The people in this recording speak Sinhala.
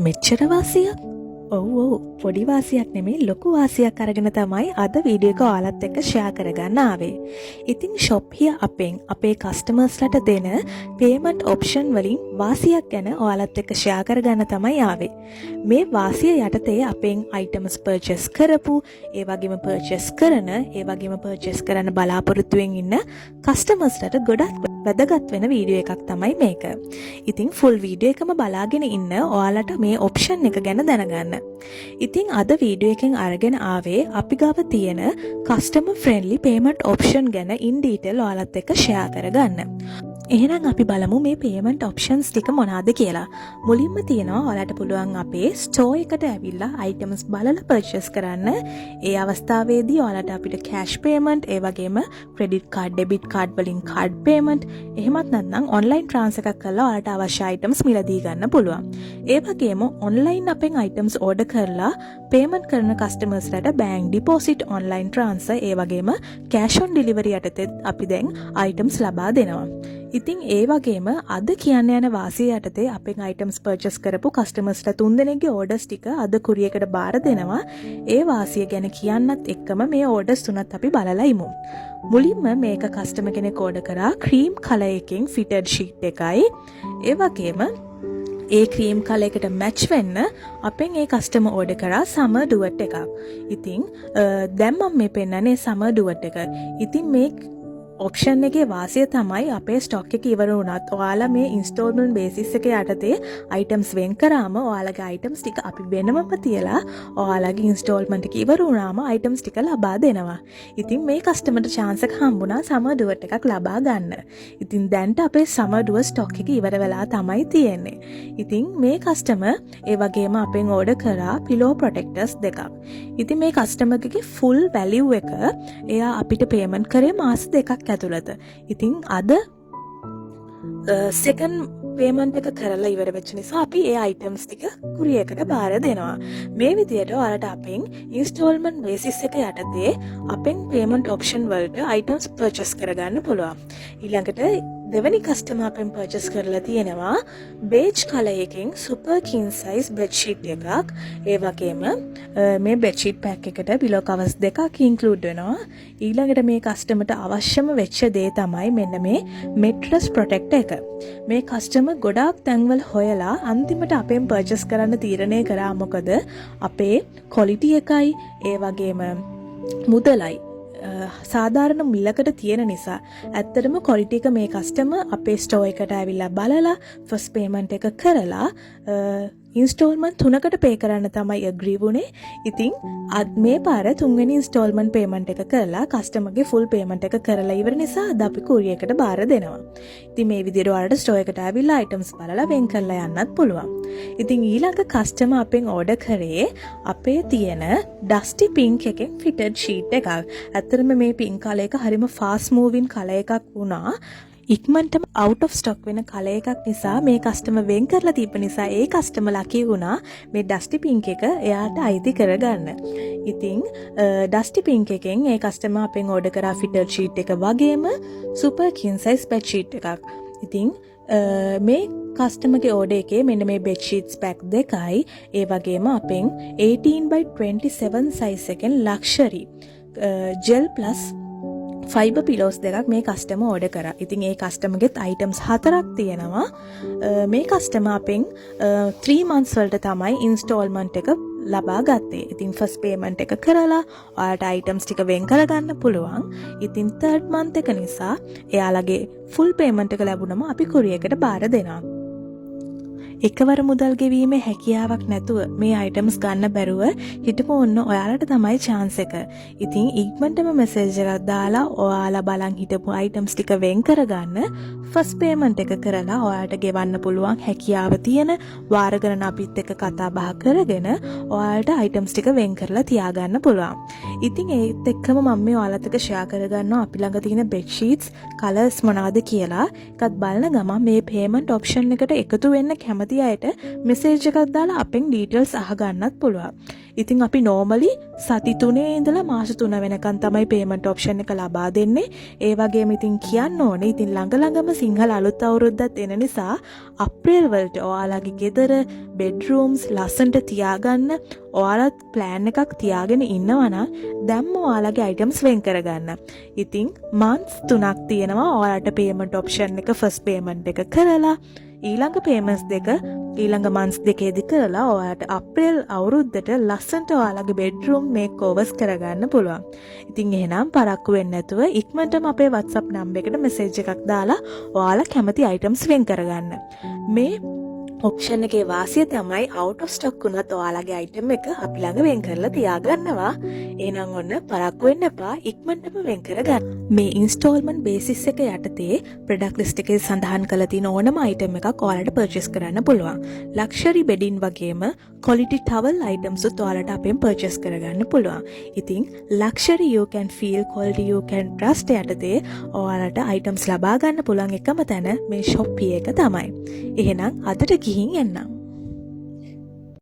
මෙච්චර වාසියක්? ඔව් පොඩි වාසියක් නෙමෙයි ලොකු වාසියක් අරගෙන තමයි අද වීඩියෝ එක ඔයාලත් එක්ක ෂෙයා කරගන්න ආවේ. ඉතින් shop here අපෙන් අපේ කස්ටමර්ස්ලට දෙන payment option වලින් වාසියක් ගැන ඔයාලත් එක්ක ෂෙයා කරගන්න තමයි ආවේ. මේ වාසිය යටතේ අපෙන් items purchase කරපු, ඒ වගේම purchase කරන්න බලාපොරොත්තුෙන් ඉන්න කස්ටමර්ස්ලට ගොඩක් වැදගත් වෙන වීඩියෝ එකක් තමයි මේක. ඉතින් full වීඩියෝ එකම බලාගෙන ඉන්න ඔයාලට මේ option එක ගැන දැනගන්න. ඉතින් අද වීඩියෝ එකෙන් අරගෙන ආවේ අපි ගාව තියෙන customer friendly payment option ගැන in detail ඔයාලත් එක්ක share කරගන්න. එහෙනම් අපි බලමු මේ payment options ටික මොනවාද කියලා. මුලින්ම තියෙනවා ඔයාලට පුළුවන් අපේ store එකට ඇවිල්ලා items බලලා purchase කරන්න. ඒ අවස්ථාවේදී ඔයාලට අපිට cash payment, ඒ වගේම credit card, debit card වලින් card payment, එහෙමත් නැත්නම් online transfer එකක් කරලා ඔයාලට අවශ්‍ය items මිලදී ගන්න පුළුවන්. ඒ වගේම online අපෙන් items order කරලා payment කරන customers-ලට bank deposit, online transfer, ඒ වගේම cash on delivery යටතේ අපි දැන් items ලබා දෙනවා. ඉතින් ඒ වගේම අද කියන්න යන වාසිය යටතේ අපෙන් items purchase කරපු customers-ලා 3 දෙනෙක්ගේ orders ටික අද courier එකට බාර දෙනවා. ඒ වාසිය ගැන කියන්නත් එක්කම මේ orders තුනත් අපි බලලා ඉමු. මුලින්ම මේක customer කෙනෙක් order කරා cream color එකකින් fitted sheet එකයි. ඒ වගේම ඒ ක්‍රීම් කලර් එකට මැච් වෙන්න අපෙන් ඒ කස්ටමර් ඕඩර් කරා සමර් ඩුවට් එකක්. ඉතින් දැන් මම මේ පෙන්නන්නේ සමර් ඩුවට් එක. ඉතින් මේ ඔප්ෂන් එකේ වාසිය තමයි අපේ ස්ටොක් එක ඉවර වුණත් ඔයාලා මේ ඉන්ස්ටෝල්මන්ට් බේසිස් එක යටතේ items වෙන් කරාම ඔයාලගේ items ටික අපි වෙනමම තියලා ඔයාලගේ ඉන්ස්ටෝල්මන්ට් එක ඉවර වුණාම items ටික ලබා දෙනවා. ඉතින් මේ කස්ටමර්ට chance එක හම්බුණා සමර් ඩුවට් එකක් ලබා ගන්න. ඉතින් දැන්ට අපේ සමර් ඩුව ස්ටොක් එක ඉවර වෙලා තමයි තියෙන්නේ. ඉතින් මේ කස්ටමර් ඒ වගේම අපෙන් ඕඩර් කරා පිලෝ ප්‍රොටෙක්ටර්ස් දෙකක්. ඉතින් මේ කස්ටමර්ගේ ෆුල් වැලියු එක එයා අපිට පේමන්ට් කරේ මාස දෙකක් ඇතුළත. ඉතින් අද සෙකන්ඩ් පේමන්ට් එක කරලා ඉවර වෙච්ච නිසා අපි ඒ items ටික courier එකට බාර දෙනවා. මේ විදියට ඔයාලට අපෙන් installment basis එක යටතේ අපෙන් payment option වලට items purchase කරගන්න පුළුවන්. ඊළඟට දෙවැනි customer අපෙන් purchase කරලා තියෙනවා beige color එකකින් super king size bed sheet එකක්. ඒ වගේම මේ bed sheet pack එකට pillow covers දෙකක් include වෙනවා. ඊළඟට මේ customer ට අවශ්‍යම වෙච්ච දේ තමයි මෙන්න මේ mattress protector එක. මේ customer ගොඩාක් තැන්වල හොයලා අන්තිමට අපෙන් purchase කරන්න තීරණය කරා. මොකද අපේ quality එකයි ඒ වගේම මුදලයි සාධාරණ මිලකට තියෙන නිසා ඇත්තටම quality එක මේ customer අපේ store එකට ඇවිල්ලා බලලා first payment එක කරලා installment 3කට pay කරන්න තමයි agree වුණේ. ඉතින් මේ පාර තුන්වෙනි installment payment එක කරලා customer ගේ full payment එක කරලා ඉවර නිසා අද අපි courier එකට බාර දෙනවා. ඉතින් මේ විදිහට ඔයාලට store එකට ඇවිල්ලා items බලලා වෙන් කරලා යන්නත් පුළුවන්. ඉතින් ඊළඟ customer අපෙන් order කරේ අපේ තියෙන dusty pink එකෙන් fitted sheet එකක්. ඇත්තටම මේ pink color එක හරිම fast moving color එකක් වුණා. ඉක්මනටම out of stock වෙන කලර් එකක් නිසා මේ කස්ටමර් වෙන් කරලා තිබ්බ නිසා ඒ කස්ටමර් ලකී වුණා මේ dusty pink එක එයාට අයිති කරගන්න. ඉතින් dusty pink එකෙන් ඒ කස්ටමර් අපෙන් ඕඩර් කරා fitted sheet එක වගේම super king size bed sheet එකක්. ඉතින් මේ කස්ටමර්ගේ ඕඩර් එකේ මෙන්න මේ bed sheets pack දෙකයි ඒ වගේම අපෙන් 18/27 size එකෙන් luxury gel plus fiber pillows දෙකක් මේ customer order කරා. ඉතින් ඒ customer ගෙත් items 4ක් තියෙනවා. මේ customer අපෙන් 3 months වලට තමයි installment එක ලබා ගත්තේ. ඉතින් first payment එක කරලා ඔයාලට items ටික වෙන් කරගන්න පුළුවන්. ඉතින් third month එක නිසා එයාලගේ full payment එක ලැබුණම අපි courier එකට බාර දෙනවා. එකවර මුදල් ගෙවීමේ හැකියාවක් නැතුව මේ items ගන්න බැරුව හිටපු ඔන්න ඔයාලට තමයි chance එක. ඉතින් ඉක්මනටම message එකක් දාලා ඔයාලා බලන් හිටපු items ටික වෙන් කරගන්න first payment එක කරලා ඔයාලට ගෙවන්න පුළුවන් හැකියාව තියෙන වාර ගණන අපිත් එක්ක කතා බහ කරගෙන ඔයාලට items ටික වෙන් කරලා තියාගන්න පුළුවන්. ඉතින් ඒත් එක්කම මම මේ ඔයාලත් එක්ක share කරගන්නවා අපි ළඟ තියෙන bed sheets colors මොනවද කියලා. එකත් බලන ගමන් මේ payment option එකට එකතු වෙන්න කැමති කැමති අයට මෙසේජ් එකක් දාලා අපෙන් ඩීටේල්ස් අහගන්නත් පුළුවන්. ඉතින් අපි නෝමලි සති 3 ඉඳලා මාස 3 වෙනකන් තමයි පේමන්ට් ඔප්ෂන් එක ලබා දෙන්නේ. ඒ වගේම ඉතින් කියන්න ඕනේ ඉතින් ළඟම සිංහල අලුත් අවුරුද්දත් එන නිසා අප්‍රේල් වලට ඔයාලගේ ගෙදර බෙඩ්රූම්ස් ලස්සනට තියාගන්න ඔයාලත් ප්ලෑන් එකක් තියාගෙන ඉන්නවා නම් දැම්ම ඔයාලගේ අයිටම්ස් වෙන් කරගන්න. ඉතින් මන්ත්ස් 3ක් තියෙනවා ඔයාලට පේමන්ට් ඔප්ෂන් එක ෆස්ට් පේමන්ට් එක කරලා ඊළඟ පේමන්ට්ස් දෙක ඊළඟ මන්ත්ස් දෙකේදී කරලා ඔයාලට අප්‍රේල් අවුරුද්දට ලස්සනට ඔයාලගේ බෙඩ්රූම් මේක් ඕවර්ස් කරගන්න පුළුවන්. ඉතින් එහෙනම් පරක්කු වෙන්නේ නැතුව ඉක්මනටම අපේ WhatsApp නම්බර් එකට මෙසේජ් එකක් දාලා ඔයාලා කැමති අයිටම්ස් වෙන් කරගන්න. මේ ඔප්ෂන් එකේ වාසිය තමයි out of stock වුණත් ඔයාලගේ අයිටම් එක අපි ළඟ වෙන් කරලා තියාගන්නවා. එහෙනම් ඔන්න පරක්කු වෙන්න එපා ඉක්මනටම වෙන් කරගන්න. මේ ඉන්ස්ටෝල්මන්ට් බේසිස් එක යටතේ ප්‍රොඩක්ට් ලිස්ට් එකේ සඳහන් කරලා තියෙන ඕනම අයිටම් එකක් ඔයාලට පර්චේස් කරන්න පුළුවන්. ලක්ෂරි බෙඩින් වගේම quality towel items උත් ඔයාලට අපෙන් පර්චේස් කරගන්න පුළුවන්. ඉතින් luxury you can feel quality you can trust යටතේ ඔයාලට items ලබා ගන්න පුළුවන් එකම තැන මේ Shopee එක තමයි. එහෙනම් අදට ගිහින් එන්නම්.